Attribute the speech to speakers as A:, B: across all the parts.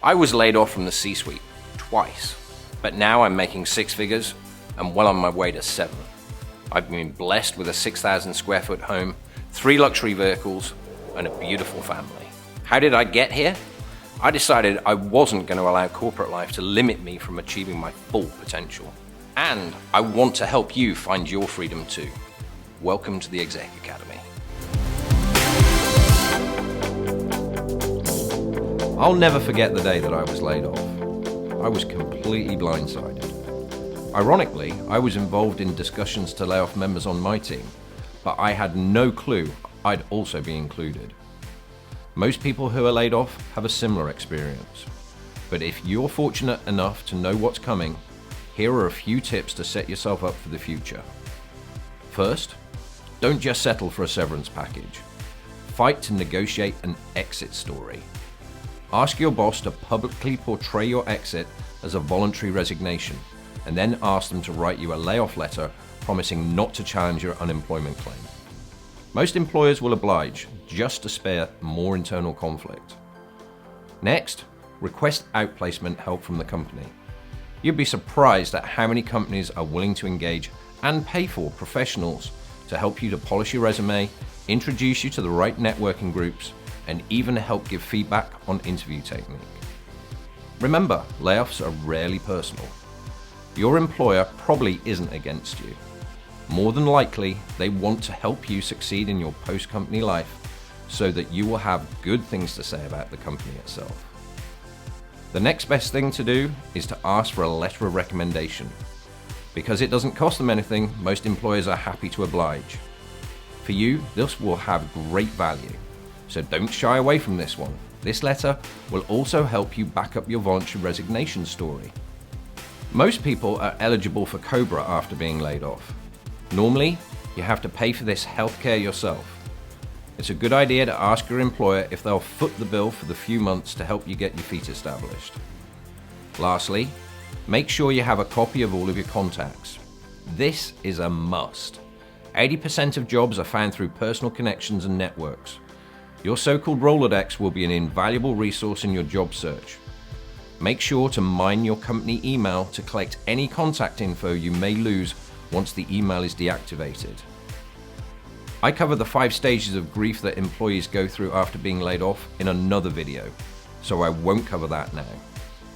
A: I was laid off from the C-suite twice, but now I'm making six figures and well on my way to seven. I've been blessed with a 6,000 square foot home, 3 luxury vehicles, and a beautiful family. How did I get here? I decided I wasn't going to allow corporate life to limit me from achieving my full potential. And I want to help you find your freedom too. Welcome to the Exec Academy. I'll never forget the day that I was laid off. I was completely blindsided. Ironically, I was involved in discussions to lay off members on my team, but I had no clue I'd also be included. Most people who are laid off have a similar experience. But if you're fortunate enough to know what's coming, here are a few tips to set yourself up for the future. First, don't just settle for a severance package. Fight to negotiate an exit story. Ask your boss to publicly portray your exit as a voluntary resignation, and then ask them to write you a layoff letter promising not to challenge your unemployment claim. Most employers will oblige, just to spare more internal conflict. Next, request outplacement help from the company. You'd be surprised at how many companies are willing to engage and pay for professionals to help you to polish your resume, introduce you to the right networking groups, and even help give feedback on interview technique. Remember, layoffs are rarely personal. Your employer probably isn't against you. More than likely, they want to help you succeed in your post-company life so that you will have good things to say about the company itself. The next best thing to do is to ask for a letter of recommendation. Because it doesn't cost them anything, most employers are happy to oblige. For you, this will have great value, so don't shy away from this one. This letter will also help you back up your voluntary resignation story. Most people are eligible for COBRA after being laid off. Normally, you have to pay for this healthcare yourself. It's a good idea to ask your employer if they'll foot the bill for the few months to help you get your feet established. Lastly, make sure you have a copy of all of your contacts. This is a must. 80% of jobs are found through personal connections and networks. Your so-called Rolodex will be an invaluable resource in your job search. Make sure to mine your company email to collect any contact info you may lose once the email is deactivated. I cover the 5 stages of grief that employees go through after being laid off in another video, so I won't cover that now.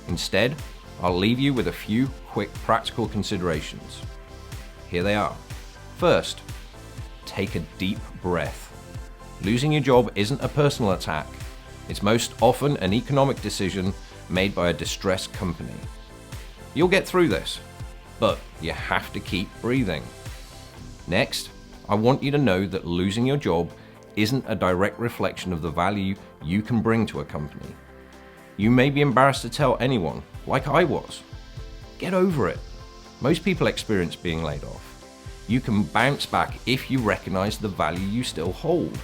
A: Instead, I'll leave you with a few quick practical considerations. Here they are. First, take a deep breath. Losing your job isn't a personal attack. It's most often an economic decision made by a distressed company. You'll get through this, but you have to keep breathing. Next, I want you to know that losing your job isn't a direct reflection of the value you can bring to a company. You may be embarrassed to tell anyone, like I was. Get over it. Most people experience being laid off. You can bounce back if you recognize the value you still hold.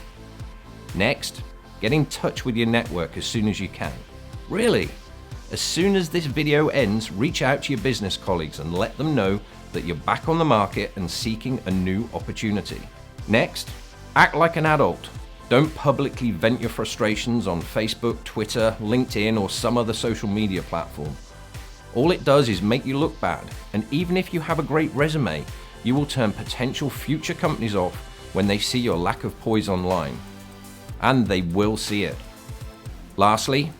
A: Next, get in touch with your network as soon as you can. Really, as soon as this video ends, reach out to your business colleagues and let them know that you're back on the market and seeking a new opportunity. Next, act like an adult. Don't publicly vent your frustrations on Facebook, Twitter, LinkedIn, or some other social media platform. All it does is make you look bad, and even if you have a great resume, you will turn potential future companies off when they see your lack of poise online. And they will see it. Lastly,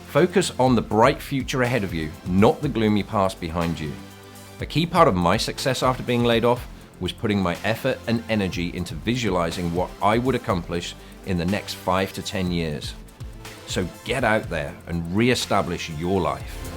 A: focus on the bright future ahead of you, not the gloomy past behind you. A key part of my success after being laid off was putting my effort and energy into visualizing what I would accomplish in the next 5 to 10 years. So get out there and re-establish your life.